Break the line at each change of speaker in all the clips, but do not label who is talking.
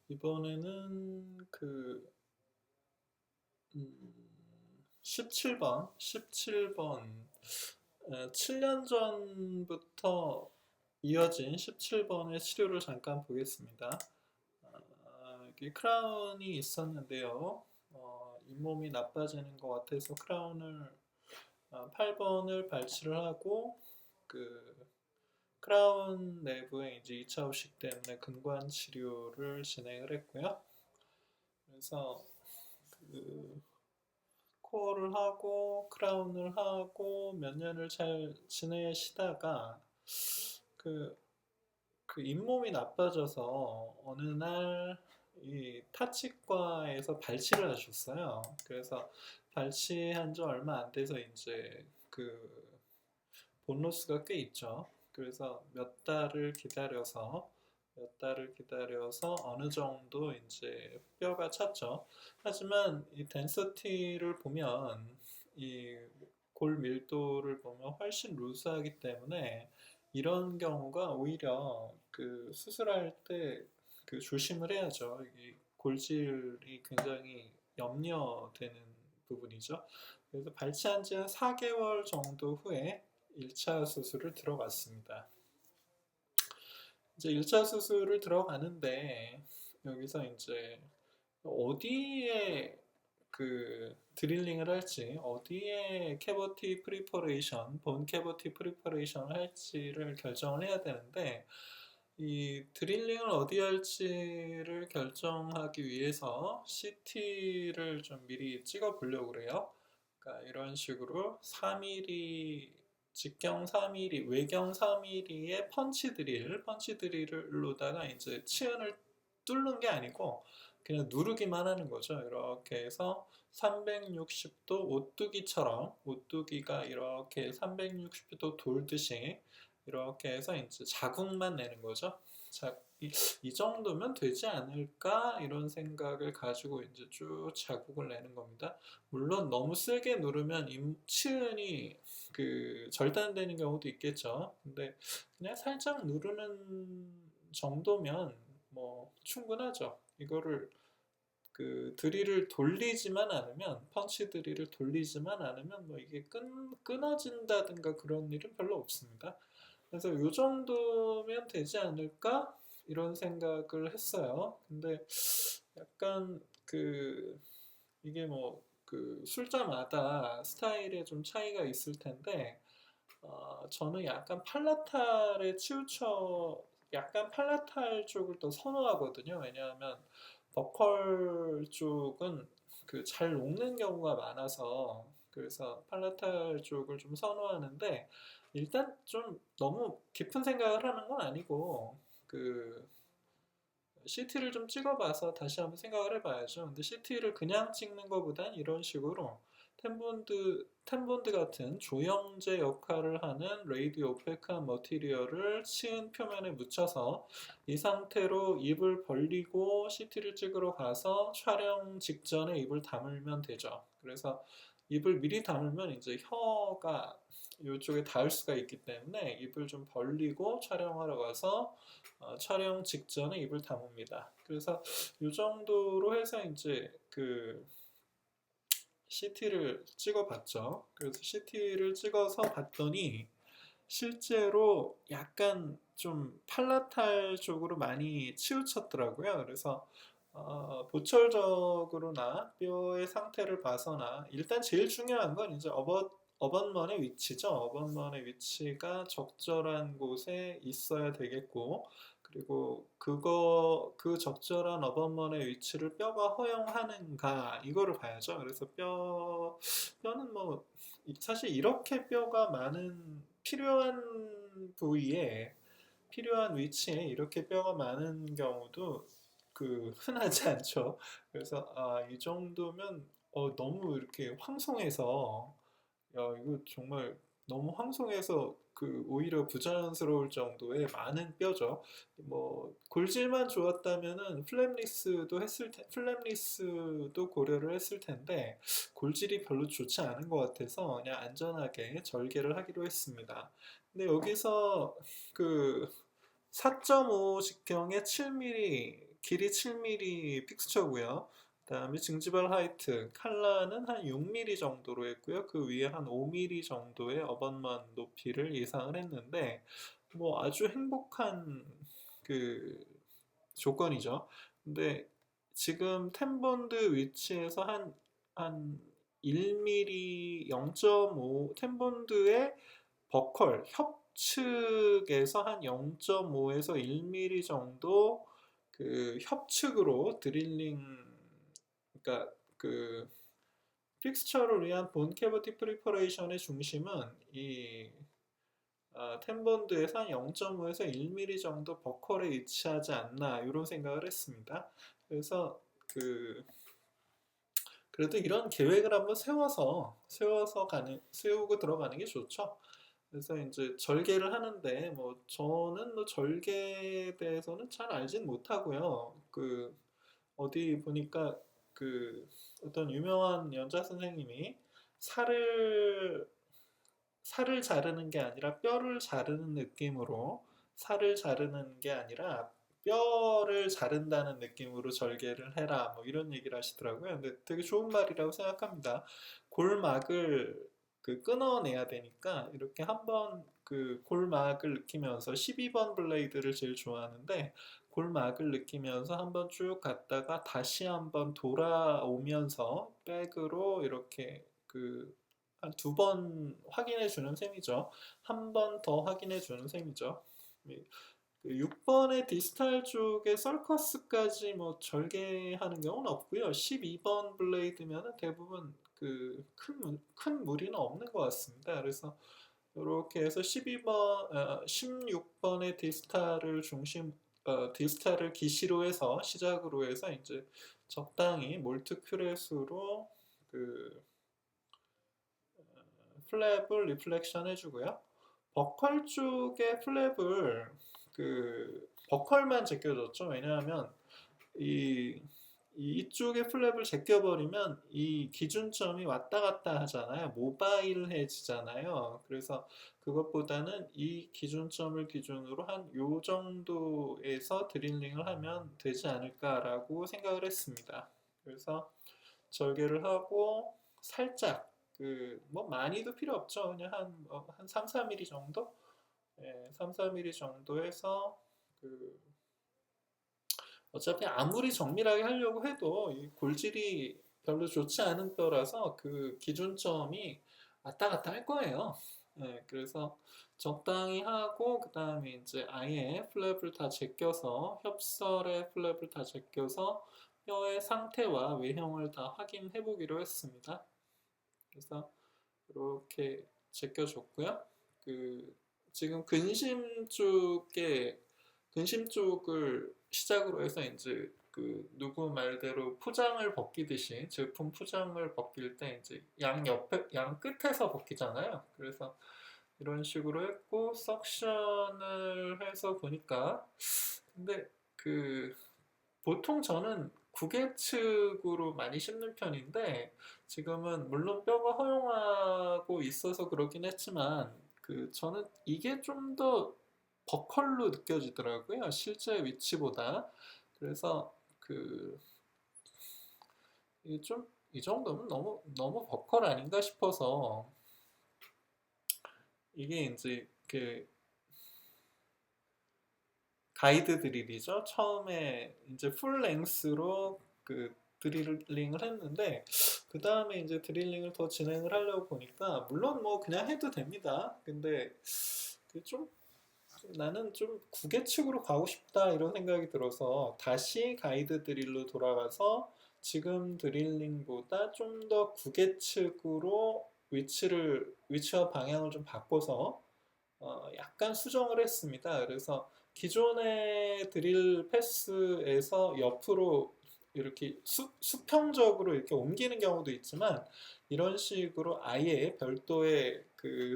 이번에는 17번 7년 전부터 이어진 17번의 치료를 잠깐 보겠습니다. 여기 크라운이 있었는데요. 잇몸이 나빠지는 것 같아서 크라운을 8번을 발치를 하고 크라운 내부에 이제 2차 후식 때문에 근관 치료를 진행을 했고요. 그래서 그 코어를 하고 크라운을 하고 몇 년을 잘 지내시다가 그, 그 잇몸이 나빠져서 어느 날 이 타치과에서 발치를 하셨어요. 그래서 발치한 지 얼마 안 돼서 이제 본로스가 꽤 있죠. 그래서 몇 달을 기다려서 어느 정도 이제 뼈가 찼죠. 하지만 이 덴서티를 보면 이 골 밀도를 보면 훨씬 루스하기 때문에 이런 경우가 오히려 수술할 때 조심을 해야죠. 이 골질이 굉장히 염려되는 부분이죠. 그래서 발치한 지 한 4개월 정도 후에 1차 수술을 들어갔습니다. 이제 1차 수술을 들어가는데 여기서 이제 어디에 드릴링을 할지, 어디에 캐버티 프리퍼레이션, 본 캐버티 프리퍼레이션을 할지를 결정을 해야 되는데 이 드릴링을 어디 할지를 결정하기 위해서 CT를 좀 미리 찍어 보려고 그래요. 그러니까 이런 식으로 4mm, 직경 4mm, 외경 4mm의 펀치 드릴로다가 이제 치은을 뚫는 게 아니고 그냥 누르기만 하는 거죠. 이렇게 해서 360도 오뚜기가 이렇게 360도 돌듯이 이렇게 해서 이제 자국만 내는 거죠. 이 정도면 되지 않을까 이런 생각을 가지고 이제 쭉 자국을 내는 겁니다. 물론 너무 세게 누르면 치은이 절단되는 경우도 있겠죠. 근데 그냥 살짝 누르는 정도면 뭐 충분하죠. 이거를 드릴을 돌리지만 않으면, 펀치 드릴을 돌리지만 않으면 뭐 이게 끊어진다든가 그런 일은 별로 없습니다. 그래서 이 정도면 되지 않을까 이런 생각을 했어요. 근데 약간 이게 뭐 술자마다 스타일에 좀 차이가 있을 텐데 저는 약간 팔라탈 쪽을 더 선호하거든요. 왜냐하면 버컬 쪽은 잘 녹는 경우가 많아서 그래서 팔라탈 쪽을 좀 선호하는데 일단 좀 너무 깊은 생각을 하는 건 아니고 그 CT를 좀 찍어봐서 다시 한번 생각을 해봐야죠. 근데 CT를 그냥 찍는 것보단 이런 식으로 텐본드 같은 조영제 역할을 하는 레이디오 오페크한 머티리얼을 치은 표면에 묻혀서 이 상태로 입을 벌리고 CT를 찍으러 가서 촬영 직전에 입을 다물면 되죠. 그래서 입을 미리 다물면 이제 혀가 이쪽에 닿을 수가 있기 때문에 입을 좀 벌리고 촬영하러 가서 촬영 직전에 입을 다뭅니다. 그래서 이 정도로 해서 이제 CT를 찍어봤죠. 그래서 CT를 찍어서 봤더니 실제로 약간 좀 팔라탈 쪽으로 많이 치우쳤더라고요. 그래서 보철적으로나 뼈의 상태를 봐서나 일단 제일 중요한 건 이제 어번먼의 위치죠. 어번먼의 위치가 적절한 곳에 있어야 되겠고 그리고 그 적절한 어번먼의 위치를 뼈가 허용하는가 이거를 봐야죠. 그래서 뼈는 뭐 사실 이렇게 뼈가 많은 필요한 부위에 필요한 위치에 이렇게 뼈가 많은 경우도 흔하지 않죠. 그래서 이 정도면 너무 이렇게 황송해서 이거 정말 너무 황송해서 오히려 부자연스러울 정도의 많은 뼈죠. 뭐 골질만 좋았다면은 플랩리스도 고려를 했을 텐데 골질이 별로 좋지 않은 것 같아서 그냥 안전하게 절개를 하기로 했습니다. 근데 여기서 그 4.5 직경에 7mm 길이 7mm 픽스처고요. 그다음에 증지발 하이트, 칼라는 한 6mm 정도로 했고요. 그 위에 한 5mm 정도의 어반만 높이를 예상을 했는데 뭐 아주 행복한 그 조건이죠. 근데 지금 텐본드 위치에서 한 1mm 0.5 텐본드의 버컬 협측에서 한 0.5에서 1mm 정도 그 협측으로 드릴링, 그러니까 그 픽스처를 위한 본 캐버티 프리퍼레이션의 중심은 이 텐본드에서 한 0.5에서 1mm 정도 버컬에 위치하지 않나 이런 생각을 했습니다. 그래서 그래도 이런 계획을 한번 세우고 들어가는 게 좋죠. 그래서 이제 절개를 하는데 뭐 저는 뭐 절개에 대해서는 잘 알진 못하고요. 어디 보니까 그 어떤 유명한 연자 선생님이 살을 살을 자르는 게 아니라 뼈를 자르는 느낌으로, 살을 자르는 게 아니라 뼈를 자른다는 느낌으로 절개를 해라 뭐 이런 얘기를 하시더라고요. 근데 되게 좋은 말이라고 생각합니다. 골막을 끊어내야 되니까 이렇게 한번 그 골막을 느끼면서 12번 블레이드를 제일 좋아하는데, 골막을 느끼면서 한번 쭉 갔다가 다시 한번 돌아오면서 백으로 이렇게 한 두 번 확인해 주는 셈이죠. 한 번 더 확인해 주는 셈이죠. 6번의 디스탈 쪽에 서커스까지 뭐 절개하는 경우는 없고요. 12번 블레이드면 대부분 큰 무리는 없는 것 같습니다. 그래서 이렇게 해서 16번의 디스탈을 기시로 해서 시작으로 해서 이제 적당히 몰트 큐렛으로 그 플랩을 리플렉션 해주고요. 버컬 쪽에 플랩을 버컬만 제껴줬죠. 왜냐하면 이쪽에 플랩을 제껴버리면 이 기준점이 왔다 갔다 하잖아요. 모바일해지잖아요. 그래서 그것보다는 이 기준점을 기준으로 한 요 정도에서 드릴링을 하면 되지 않을까라고 생각을 했습니다. 그래서 절개를 하고 살짝 뭐 많이도 필요 없죠. 그냥 한 3, 4mm 정도? 예, 3, 4mm 정도 해서 어차피 아무리 정밀하게 하려고 해도 이 골질이 별로 좋지 않은 뼈라서 그 기준점이 왔다 갔다 할 거예요. 예, 그래서 적당히 하고 그 다음에 이제 아예 플랩을 다 제껴서 협설에 플랩을 다 제껴서 뼈의 상태와 외형을 다 확인해 보기로 했습니다. 그래서 이렇게 제껴줬고요. 지금 근심 쪽을 시작으로 해서 이제 누구 말대로 포장을 벗기듯이 제품 포장을 벗길 때 이제 양 끝에서 벗기잖아요. 그래서 이런 식으로 했고 석션을 해서 보니까, 근데 보통 저는 구개측으로 많이 심는 편인데 지금은 물론 뼈가 허용하고 있어서 그렇긴 했지만 저는 이게 좀 더 버컬로 느껴지더라고요. 실제 위치보다. 그래서 이게 좀 이 정도면 너무 버컬 아닌가 싶어서, 이게 이제 가이드 드릴이죠. 처음에 이제 풀 랭스로 드릴링을 했는데 그 다음에 이제 드릴링을 더 진행을 하려고 보니까 물론 뭐 그냥 해도 됩니다. 근데 좀 나는 좀 구개측으로 가고 싶다 이런 생각이 들어서 다시 가이드 드릴로 돌아가서 지금 드릴링보다 좀 더 구개측으로 위치와 방향을 좀 바꿔서 약간 수정을 했습니다. 그래서 기존의 드릴 패스에서 옆으로 이렇게 수평적으로 이렇게 옮기는 경우도 있지만, 이런 식으로 아예 별도의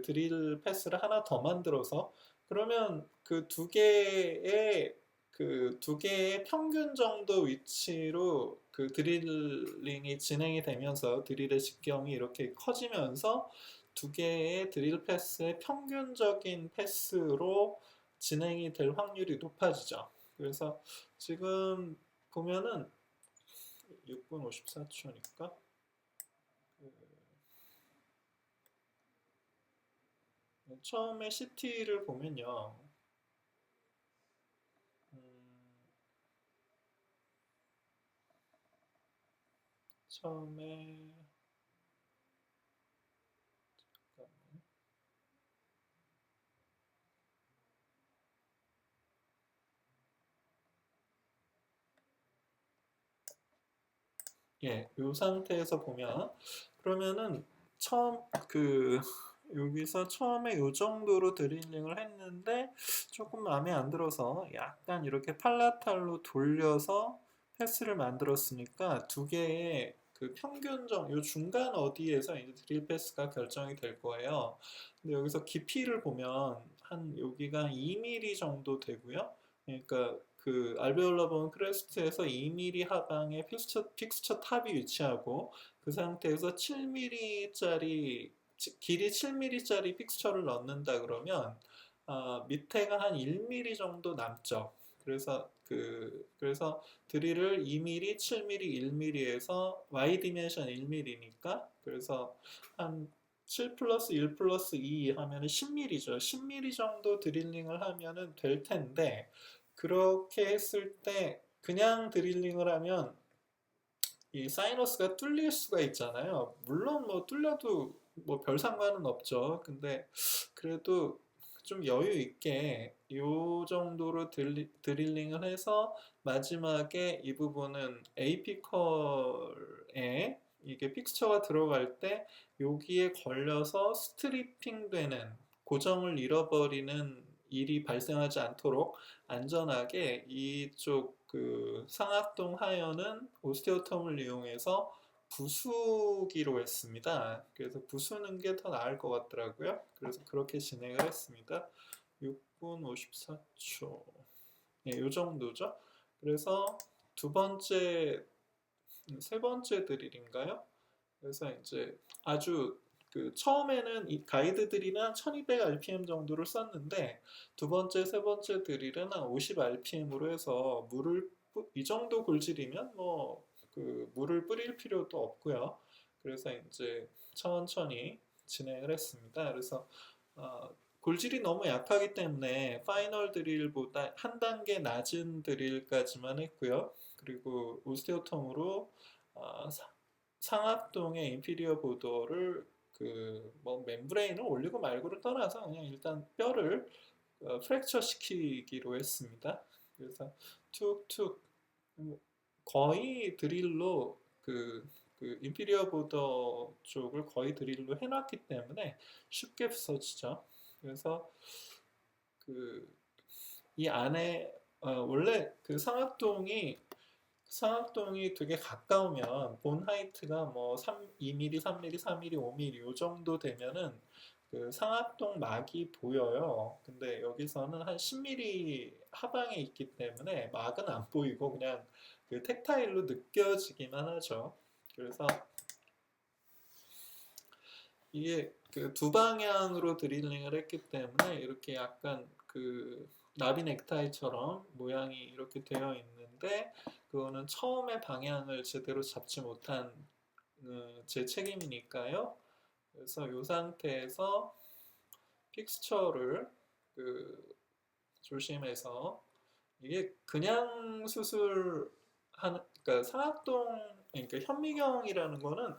드릴 패스를 하나 더 만들어서, 그러면 두 개의 평균 정도 위치로 드릴링이 진행이 되면서 드릴의 직경이 이렇게 커지면서 두 개의 드릴 패스의 평균적인 패스로 진행이 될 확률이 높아지죠. 그래서 지금 보면은 6분 54초니까 처음에 CT를 보면요. 처음에 잠깐만. 예, 요 상태에서 보면 그러면은 처음 여기서 처음에 요 정도로 드릴링을 했는데 조금 마음에 안 들어서 약간 이렇게 팔라탈로 돌려서 패스를 만들었으니까 두 개의 그 평균점, 요 중간 어디에서 이제 드릴 패스가 결정이 될 거예요. 근데 여기서 깊이를 보면 한 여기가 2mm 정도 되고요. 그러니까 그 알베올라 본 크레스트에서 2mm 하방에 픽스처 탑이 위치하고 그 상태에서 7mm짜리 길이 7mm짜리 픽스처를 넣는다 그러면 밑에가 한 1mm 정도 남죠. 그래서 드릴을 2mm, 7mm, 1mm에서 Y 디멘션 1mm니까 그래서 한 7 플러스 1 플러스 2 하면은 10mm죠. 10mm 정도 드릴링을 하면은 될 텐데 그렇게 했을 때 그냥 드릴링을 하면 이 사이너스가 뚫릴 수가 있잖아요. 물론 뭐 뚫려도 뭐 별 상관은 없죠. 근데 그래도 좀 여유 있게 요 정도로 드릴링을 해서 마지막에 이 부분은 AP 컬에 이게 픽스처가 들어갈 때 여기에 걸려서 스트리핑 되는 고정을 잃어버리는 일이 발생하지 않도록 안전하게 이쪽 그 상악동 하연은 오스테오텀을 이용해서 부수기로 했습니다. 그래서 부수는 게 더 나을 것 같더라고요. 그래서 그렇게 진행을 했습니다. 6분 54초. 예, 요 정도죠. 그래서 두 번째, 세 번째 드릴인가요? 그래서 이제 아주 그 처음에는 이 가이드들이는 1200rpm 정도를 썼는데 두 번째, 세 번째 드릴은 한 50rpm으로 해서 이 정도 골질이면 뭐 그 물을 뿌릴 필요도 없고요. 그래서 이제 천천히 진행을 했습니다. 그래서 골질이 너무 약하기 때문에 파이널 드릴보다 한 단계 낮은 드릴까지만 했고요. 그리고 오스테오톰으로 상악동의 인피리어 보더를 그 뭐 멤브레인을 올리고 말고를 떠나서 그냥 일단 뼈를 프랙처 시키기로 했습니다. 그래서 툭툭 거의 드릴로 그 인피리어 보더 쪽을 거의 드릴로 해놨기 때문에 쉽게 부서지죠. 그래서 그 이 안에 원래 그 상악동이 되게 가까우면 본 하이트가 뭐 2mm, 3mm, 4mm, 5mm 요 정도 되면은 그 상악동 막이 보여요. 근데 여기서는 한 10mm 하방에 있기 때문에 막은 안 보이고 그냥 그 텍타일로 느껴지기만 하죠. 그래서 이게 그 두 방향으로 드릴링을 했기 때문에 이렇게 약간 그 나비 넥타이처럼 모양이 이렇게 되어 있는데 그거는 처음에 방향을 제대로 잡지 못한 제 책임이니까요. 그래서 이 상태에서 픽스처를 그 조심해서 이게 그냥 수술하는 그러니까 그러니까 현미경이라는 거는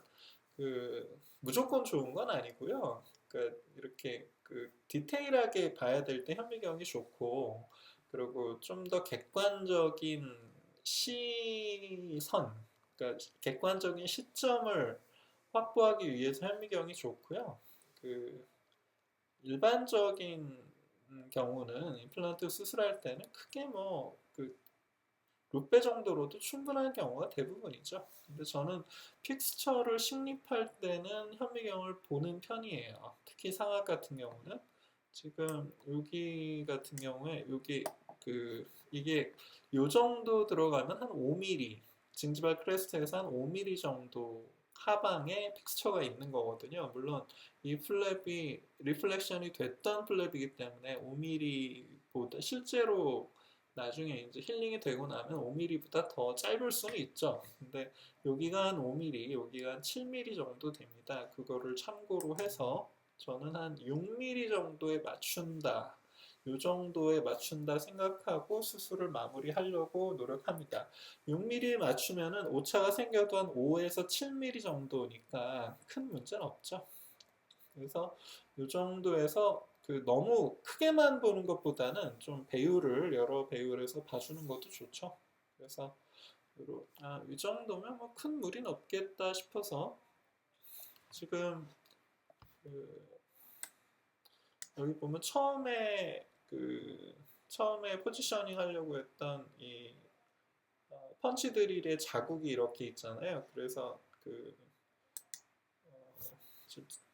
그 무조건 좋은 건 아니고요. 그러니까 이렇게 그 디테일하게 봐야 될 때 현미경이 좋고 그리고 좀 더 객관적인 시선, 그러니까 객관적인 시점을 확보하기 위해서 현미경이 좋고요. 그 일반적인 경우는 임플란트 수술할 때는 크게 뭐그 룹배 정도로도 충분한 경우가 대부분이죠. 근데 저는 픽스처를 식립할 때는 현미경을 보는 편이에요. 특히 상악 같은 경우는 지금 여기 같은 경우에 이게 요 정도 들어가면 한 5mm 징지발 크레스트에서 한 5mm 정도 하방에 픽스처가 있는 거거든요. 물론 이 플랩이 리플렉션이 됐던 플랩이기 때문에 5mm보다 실제로 나중에 이제 힐링이 되고 나면 5mm보다 더 짧을 수는 있죠. 근데 여기가 한 5mm, 여기가 한 7mm 정도 됩니다. 그거를 참고로 해서 저는 한 6mm 정도에 맞춘다. 요 정도에 맞춘다 생각하고 수술을 마무리하려고 노력합니다. 6mm에 맞추면은 오차가 생겨도 한 5에서 7mm 정도니까 큰 문제는 없죠. 그래서 이 정도에서 그 너무 크게만 보는 것보다는 좀 배율을 여러 배율에서 봐주는 것도 좋죠. 그래서 이 정도면 뭐 큰 무리는 없겠다 싶어서 지금 그 여기 보면 처음에 포지셔닝 하려고 했던 이 펀치 드릴의 자국이 이렇게 있잖아요. 그래서 어,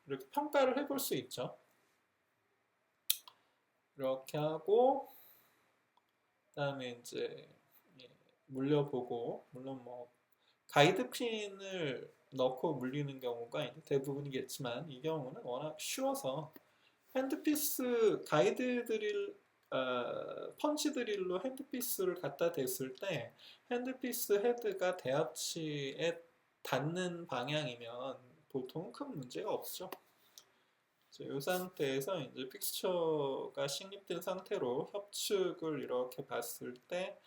이렇게 평가를 해볼 수 있죠. 이렇게 하고 그다음에 이제 예, 물려보고 물론 뭐 가이드 핀을 넣고 물리는 경우가 대부분이겠지만 이 경우는 워낙 쉬워서 핸드피스 가이드 드릴 펀치 드릴로 핸드피스를 갖다 댔을 때 핸드피스 헤드가 대합치에 닿는 방향이면 보통 큰 문제가 없죠. 이 상태에서 이제 픽스처가 식립된 상태로 협축을 이렇게 봤을 때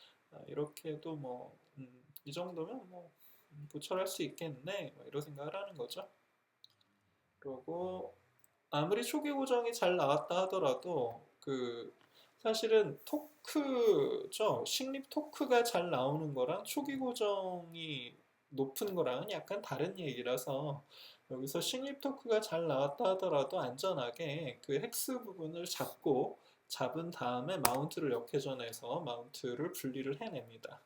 이렇게 해도 뭐 이 정도면 뭐 도철할 수 있겠네 뭐 이런 생각을 하는 거죠. 그리고 아무리 초기 고정이 잘 나왔다 하더라도 사실은 토크죠. 식립 토크가 잘 나오는 거랑 초기 고정이 높은 거랑은 약간 다른 얘기라서 여기서 식립 토크가 잘 나왔다 하더라도 안전하게 그 헥스 부분을 잡은 다음에 마운트를 역회전해서 마운트를 분리를 해냅니다.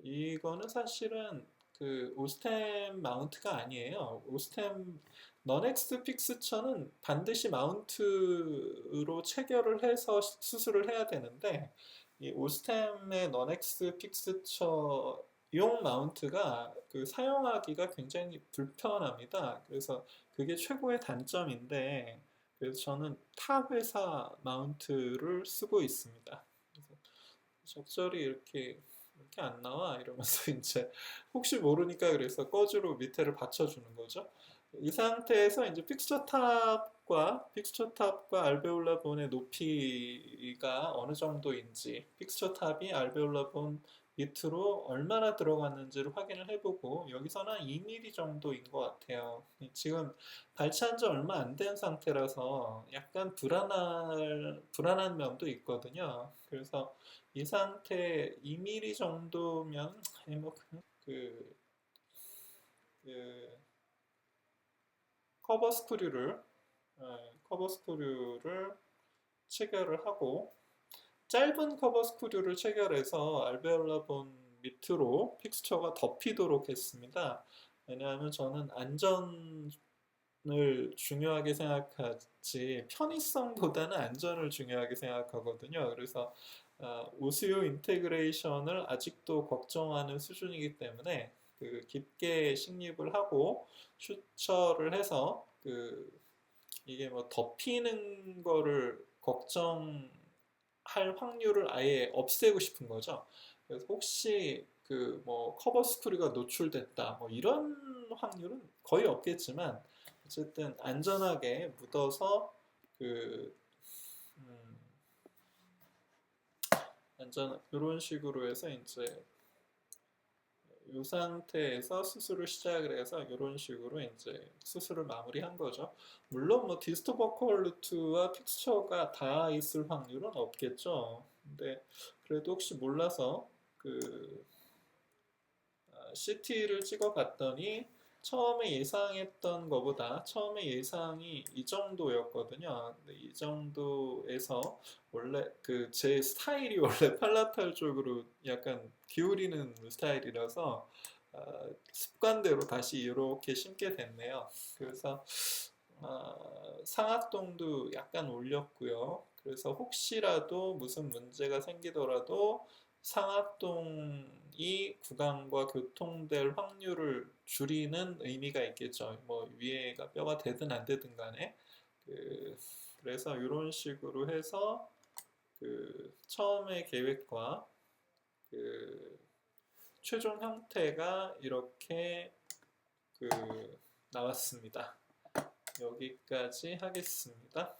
이거는 사실은 그 오스템 마운트가 아니에요. 오스템 넌엑스 픽스처는 반드시 마운트로 체결을 해서 수술을 해야 되는데 이 오스템의 넌엑스 픽스처용 마운트가 사용하기가 굉장히 불편합니다. 그래서 그게 최고의 단점인데 그래서 저는 타 회사 마운트를 쓰고 있습니다. 그래서 적절히 이렇게 안 나와 이러면서 이제 혹시 모르니까 그래서 꺼즈로 밑에를 받쳐주는 거죠. 이 상태에서 이제 픽스처 탑과 알베올라 본의 높이가 어느 정도인지 픽스처 탑이 알베올라 본 밑으로 얼마나 들어갔는지를 확인을 해보고 여기서는 2mm 정도인 것 같아요. 지금 발치한 지 얼마 안 된 상태라서 약간 불안한 면도 있거든요. 그래서 이 상태 2mm 정도면 뭐 그, 그 커버 스크류를 체결을 하고 짧은 커버 스크류를 체결해서 알베올라 본 밑으로 픽스처가 덮이도록 했습니다. 왜냐하면 저는 안전을 중요하게 생각하지 편의성보다는 안전을 중요하게 생각하거든요. 그래서 오스요 인테그레이션을 아직도 걱정하는 수준이기 때문에 깊게 식립을 하고 슈처를 해서 이게 뭐 덮이는 거를 걱정할 확률을 아예 없애고 싶은 거죠. 그래서 혹시 뭐 커버 스크류가 노출됐다 뭐 이런 확률은 거의 없겠지만 어쨌든 안전하게 묻어서 그 음, 이런 식으로 해서 이제 이 상태에서 수술을 시작을 해서 이런 식으로 이제 수술을 마무리한 거죠. 물론 뭐 디스토 버컬 루트와 픽스처가 다 있을 확률은 없겠죠. 근데 그래도 혹시 몰라서 CT를 찍어봤더니 처음에 예상이 이 정도였거든요. 근데 이 정도에서 원래 제 스타일이 원래 팔라탈 쪽으로 약간 기울이는 스타일이라서 습관대로 다시 이렇게 심게 됐네요. 그래서 상악동도 약간 올렸고요. 그래서 혹시라도 무슨 문제가 생기더라도 상악동이 구강과 교통될 확률을 줄이는 의미가 있겠죠. 뭐 위에가 뼈가 되든 안 되든 간에 그래서 이런 식으로 해서 처음의 계획과 그 최종 형태가 이렇게 그 나왔습니다. 여기까지 하겠습니다.